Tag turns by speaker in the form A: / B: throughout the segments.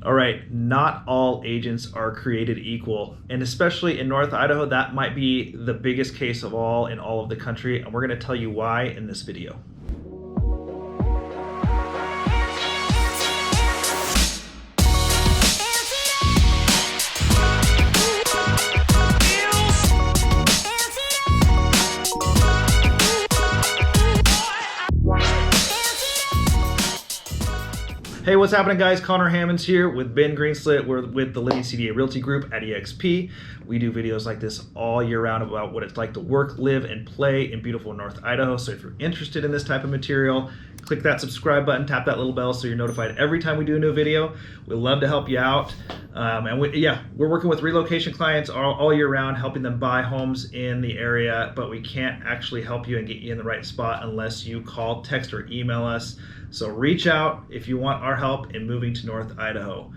A: All right, not all agents are created equal, and especially in North Idaho, that might be the biggest case of all in all of the country, and we're going to tell you why in this video. Hey, what's happening, guys? Connor Hammonds here with Ben Greenslit. We're with the Living CDA Realty Group at EXP. We do videos like this all year round about what it's like to work, live, and play in beautiful North Idaho. So if you're interested in this type of material, click that subscribe button, tap that little bell so you're notified every time we do a new video. We love to help you out. We're working with relocation clients all year round, helping them buy homes in the area, but we can't actually help you and get you in the right spot unless you call, text, or email us. So reach out if you want our help in moving to North Idaho.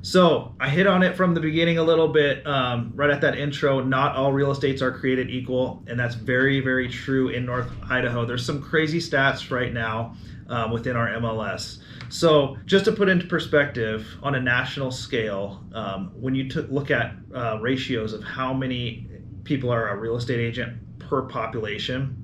A: So I hit on it from the beginning a little bit, right at that intro. Not all real estates are created equal, and that's very, very true in North Idaho. There's some crazy stats right now within our MLS. So just to put into perspective, on a national scale, when you look at ratios of how many people are a real estate agent per population,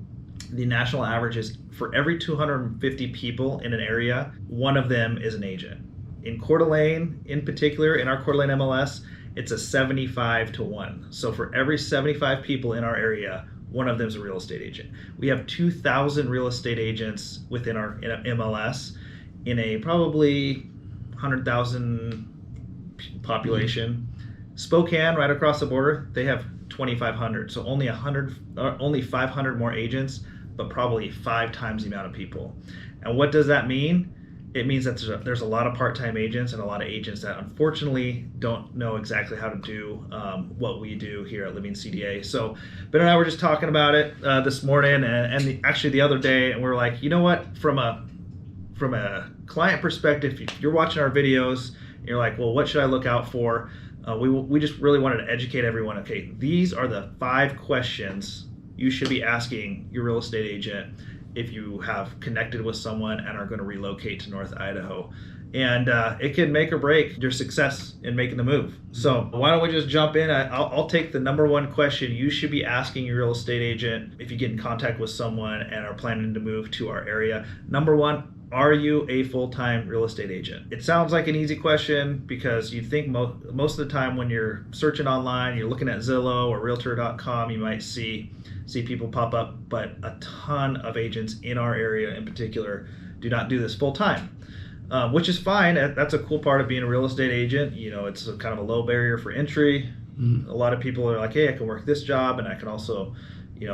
A: the national average is for every 250 people in an area, one of them is an agent. In Coeur d'Alene, in particular, in our Coeur d'Alene MLS, it's a 75-1. So for every 75 people in our area, one of them is a real estate agent. We have 2,000 real estate agents within our MLS in a probably 100,000 population. Spokane, right across the border, they have 2,500. So only 500 more agents, but probably 5 times the amount of people. And what does that mean? It means that there's a lot of part-time agents and a lot of agents that unfortunately don't know exactly how to do what we do here at Living CDA. So Ben and I were just talking about it this morning and actually the other day, and we were like, you know what, from a client perspective, if you're watching our videos, you're like, well, what should I look out for? We just really wanted to educate everyone. Okay, these are the 5 questions you should be asking your real estate agent if you have connected with someone and are going to relocate to North Idaho. And it can make or break your success in making the move. So why don't we just jump in? I'll take the number 1 question you should be asking your real estate agent if you get in contact with someone and are planning to move to our area. Number 1, are you a full-time real estate agent? It sounds like an easy question because you think most of the time when you're searching online, you're looking at Zillow or Realtor.com, you might see people pop up, but a ton of agents in our area in particular do not do this full-time, which is fine. That's a cool part of being a real estate agent. You know, it's kind of a low barrier for entry. Mm-hmm. A lot of people are like, hey, I can work this job and I can also,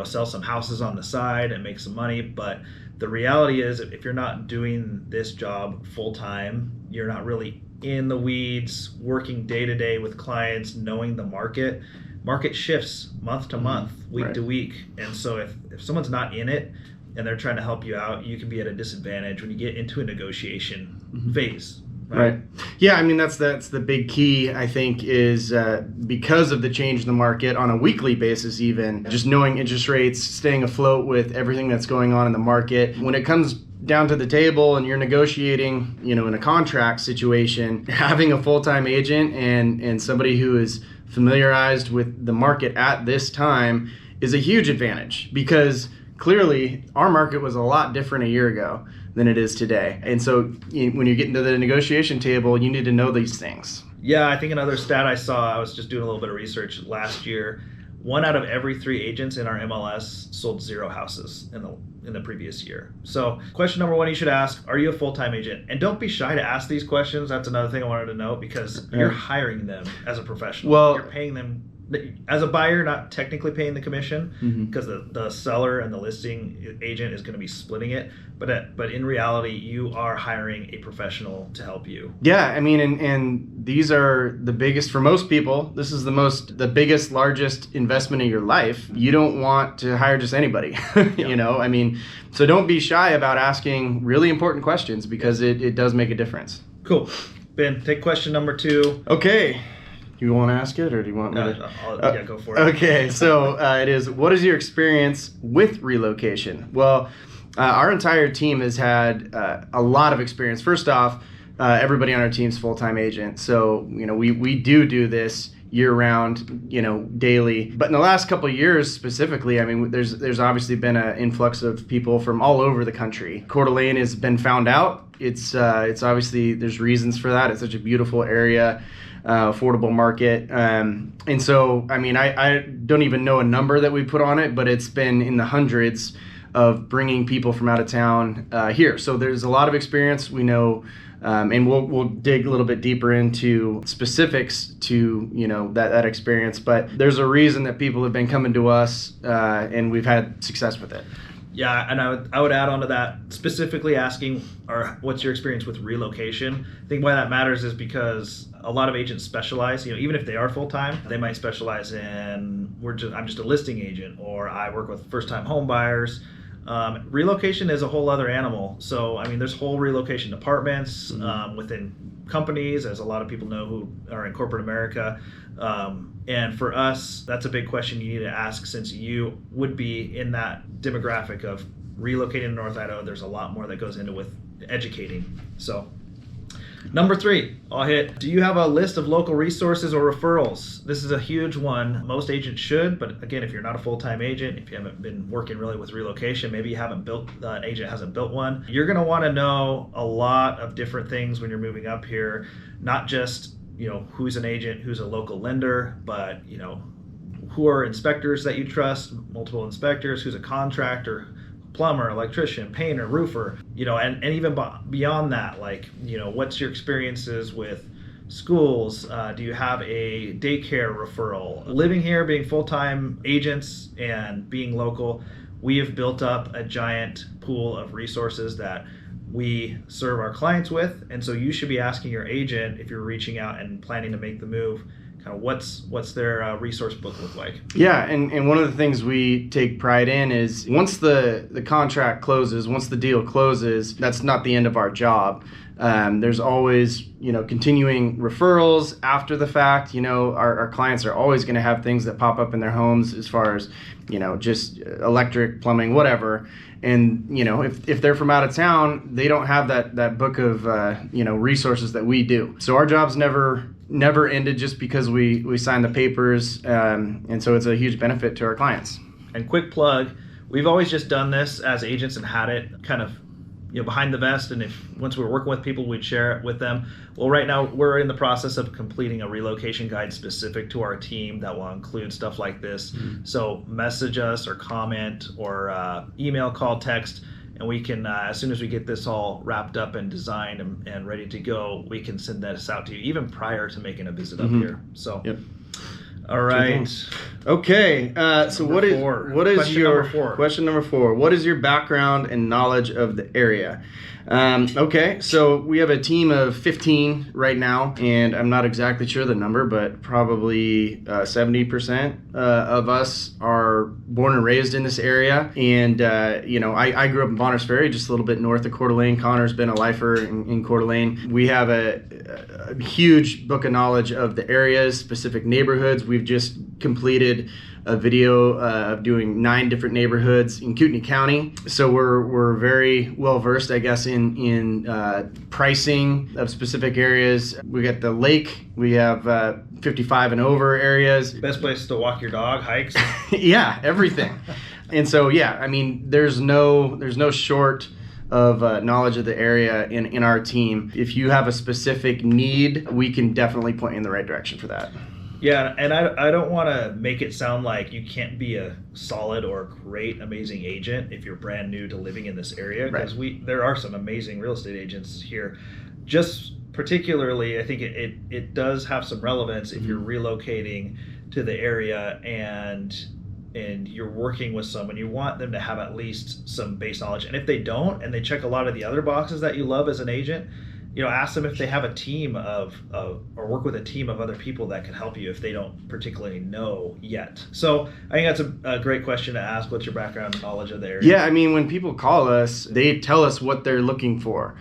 A: sell some houses on the side and make some money. But the reality is, if you're not doing this job full-time, you're not really in the weeds, working day-to-day with clients, knowing the market. Market shifts month to month, week to week. And so if someone's not in it and they're trying to help you out, you can be at a disadvantage when you get into a negotiation phase.
B: Right. Yeah, I mean, that's the big key, I think, is because of the change in the market on a weekly basis, even just knowing interest rates, staying afloat with everything that's going on in the market. When it comes down to the table and you're negotiating, in a contract situation, having a full-time agent and somebody who is familiarized with the market at this time is a huge advantage, because clearly our market was a lot different a year ago than it is today. And so when you get into the negotiation table, you need to know these things.
A: Yeah, I think another stat I saw, I was just doing a little bit of research last year, 1 out of every 3 agents in our MLS sold 0 houses in the previous year. So question number 1 you should ask, are you a full-time agent? And don't be shy to ask these questions. That's another thing I wanted to note, because you're hiring them as a professional. Well, you're paying them as a buyer, not technically paying the commission, because the seller and the listing agent is going to be splitting it. But in reality, you are hiring a professional to help you.
B: Yeah, I mean, and these are the biggest for most people. This is the biggest, largest investment of your life. You don't want to hire just anybody, I mean, so don't be shy about asking really important questions, because it does make a difference.
A: Cool. Ben, take question number 2.
B: Okay. Do you want to ask it, or do you want me to?
A: Yeah, go for it.
B: Okay, so it is, what is your experience with relocation? Well, our entire team has had a lot of experience. First off, everybody on our team's full-time agent. So, we do this year round, daily. But in the last couple of years specifically, I mean, there's obviously been an influx of people from all over the country. Coeur d'Alene has been found out. It's obviously, there's reasons for that. It's such a beautiful area, affordable market. And so, I mean, I don't even know a number that we put on it, but it's been in the hundreds of bringing people from out of town here. So there's a lot of experience. We know, and we'll dig a little bit deeper into specifics to that experience. But there's a reason that people have been coming to us, and we've had success with it.
A: Yeah, and I would add on to that, specifically asking, what's your experience with relocation? I think why that matters is because a lot of agents specialize. Even if they are full time, they might specialize in I'm just a listing agent, or I work with first time home buyers. Relocation is a whole other animal. So, I mean, there's whole relocation departments within companies, as a lot of people know who are in corporate America. And for us, that's a big question you need to ask, since you would be in that demographic of relocating to North Idaho. There's a lot more that goes into with educating. So, number 3, I'll hit. Do you have a list of local resources or referrals? This is a huge one. Most agents should, but again, if you're not a full-time agent, if you haven't been working really with relocation, maybe you haven't built, an agent hasn't built one, you're going to want to know a lot of different things when you're moving up here, not just who's an agent, who's a local lender, but who are inspectors that you trust, multiple inspectors, who's a contractor, plumber, electrician, painter, roofer, and even beyond that, like, what's your experiences with schools? Do you have a daycare referral? Living here, being full-time agents and being local, we have built up a giant pool of resources that we serve our clients with. And so you should be asking your agent, if you're reaching out and planning to make the move, kind of what's their resource book look like?
B: Yeah, and one of the things we take pride in is once the contract closes, once the deal closes, that's not the end of our job. There's always, continuing referrals after the fact. Our clients are always going to have things that pop up in their homes as far as, just electric, plumbing, whatever. And, if they're from out of town, they don't have that book of, resources that we do. So our job's never ended just because we signed the papers. And so it's a huge benefit to our clients.
A: And quick plug, we've always just done this as agents and had it kind of behind the vest, and if once we were working with people, we'd share it with them. Well, right now we're in the process of completing a relocation guide specific to our team that will include stuff like this. So message us or comment or email, call, text, and we can, as soon as we get this all wrapped up and designed and ready to go, we can send this out to you even prior to making a visit up here. So. Yep. All right.
B: Okay. So what is
A: question
B: your
A: number 4.
B: Question number 4? What is your background and knowledge of the area? Okay. So we have a team of 15 right now, and I'm not exactly sure the number, but probably 70% of us are born and raised in this area. And I grew up in Bonners Ferry, just a little bit north of Coeur d'Alene. Connor's been a lifer in Coeur d'Alene. We have a huge book of knowledge of the areas, specific neighborhoods. We've just completed a video of doing 9 different neighborhoods in Kootenai County. So we're very well versed, I guess, in pricing of specific areas. We got the lake. We have 55 and over areas.
A: Best place to walk your dog, hikes.
B: Yeah, everything. And so I mean, there's no short of knowledge of the area in our team. If you have a specific need, we can definitely point you in the right direction for that.
A: Yeah, and I don't want to make it sound like you can't be a solid or great, amazing agent if you're brand new to living in this area, because there are some amazing real estate agents here. Just particularly, I think it does have some relevance if you're relocating to the area and you're working with someone. You want them to have at least some base knowledge, and if they don't, and they check a lot of the other boxes that you love as an agent, ask them if they have a team or work with a team of other people that can help you if they don't particularly know yet. So I think that's a great question to ask. What's your background and knowledge of the area?
B: Yeah, I mean, when people call us, they tell us what they're looking for,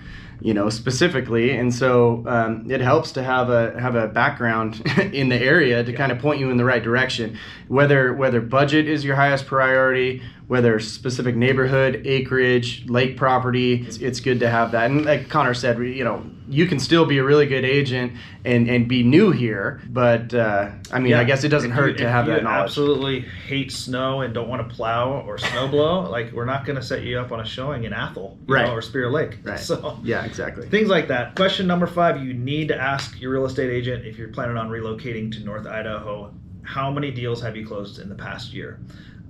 B: specifically. And so it helps to have a background in the area to kind of point you in the right direction, whether budget is your highest priority, whether it's specific neighborhood, acreage, lake property. It's good to have that. And like Connor said, you can still be a really good agent and be new here, but I guess it doesn't hurt to have that knowledge.
A: If you absolutely hate snow and don't want to plow or snow blow, like we're not going to set you up on a showing in Athol, or Spear Lake.
B: Right.
A: So
B: yeah, exactly.
A: Things like that. Question number 5, you need to ask your real estate agent if you're planning on relocating to North Idaho, how many deals have you closed in the past year?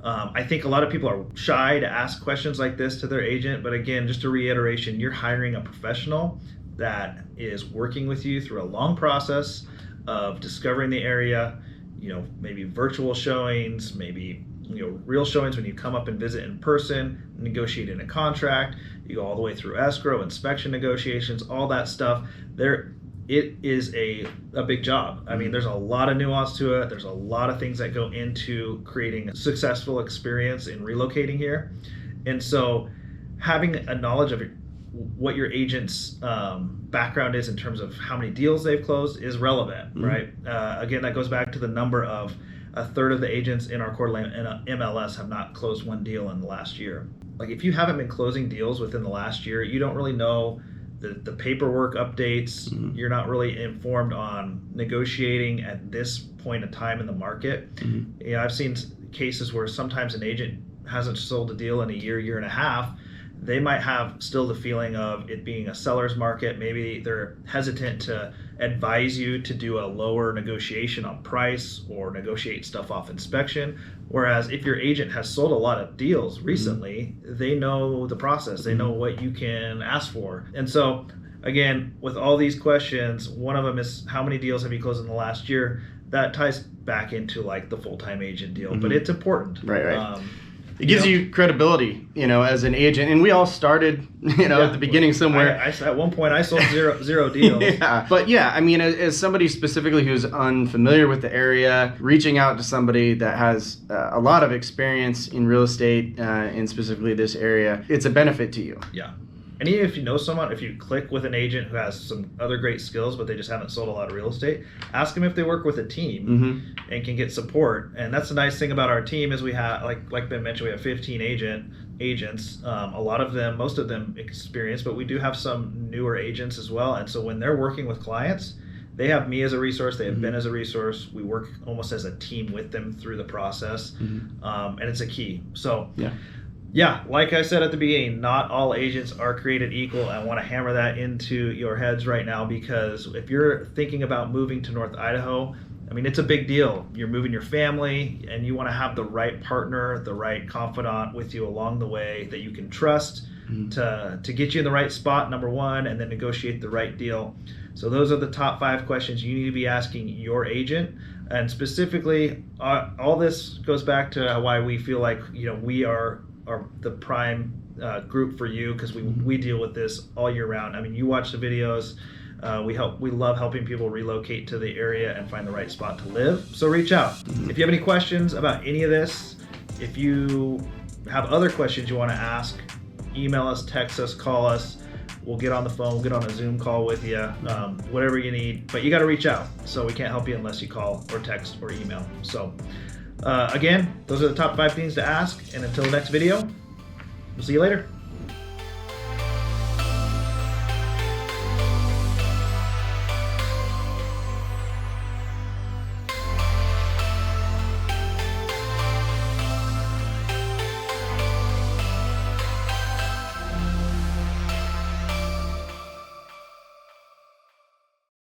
A: I think a lot of people are shy to ask questions like this to their agent, but again, just a reiteration, you're hiring a professional that is working with you through a long process of discovering the area, maybe virtual showings, maybe real showings when you come up and visit in person, negotiating a contract, you go all the way through escrow, inspection negotiations, all that stuff. It is a big job. I mean, there's a lot of nuance to it. There's a lot of things that go into creating a successful experience in relocating here. And so having a knowledge of what your agent's background is in terms of how many deals they've closed is relevant, right? Again, that goes back to the number of a third of the agents in our Coeur d'Alene MLS have not closed one deal in the last year. Like if you haven't been closing deals within the last year, you don't really know the paperwork updates. You're not really informed on negotiating at this point in time in the market. I've seen cases where sometimes an agent hasn't sold a deal in a year and a half. They might have still the feeling of it being a seller's market. Maybe they're hesitant to advise you to do a lower negotiation on price or negotiate stuff off inspection. Whereas if your agent has sold a lot of deals recently, they know the process. They know what you can ask for. And so again, with all these questions, one of them is how many deals have you closed in the last year? That ties back into like the full-time agent deal, but it's important.
B: Right. It gives you credibility, as an agent. And we all started, at the beginning somewhere.
A: At one point, I sold zero deals.
B: But as somebody specifically who's unfamiliar with the area, reaching out to somebody that has a lot of experience in real estate, and specifically this area, it's a benefit to you.
A: Yeah. And even if you know someone, if you click with an agent who has some other great skills, but they just haven't sold a lot of real estate, ask them if they work with a team and can get support. And that's the nice thing about our team is we have, like Ben mentioned, we have 15 agents. A lot of them, most of them experienced, but we do have some newer agents as well. And so when they're working with clients, they have me as a resource. They have Ben as a resource. We work almost as a team with them through the process. And it's a key. So yeah, like I said at the beginning, not all agents are created equal. I want to hammer that into your heads right now, because if you're thinking about moving to North Idaho, I mean, it's a big deal. You're moving your family, and you want to have the right partner, the right confidant with you along the way that you can trust to get you in the right spot, number one, and then negotiate the right deal. So those are the top 5 questions you need to be asking your agent. And specifically, all this goes back to why we feel like we are the prime group for you, because we deal with this all year round. I mean, you watch the videos. We love helping people relocate to the area and find the right spot to live. So reach out. If you have any questions about any of this, if you have other questions you want to ask, email us, text us, call us. We'll get on the phone, we'll get on a Zoom call with you, whatever you need. But you got to reach out. So we can't help you unless you call or text or email. So again, those are the top 5 things to ask. And until the next video, we'll see you later.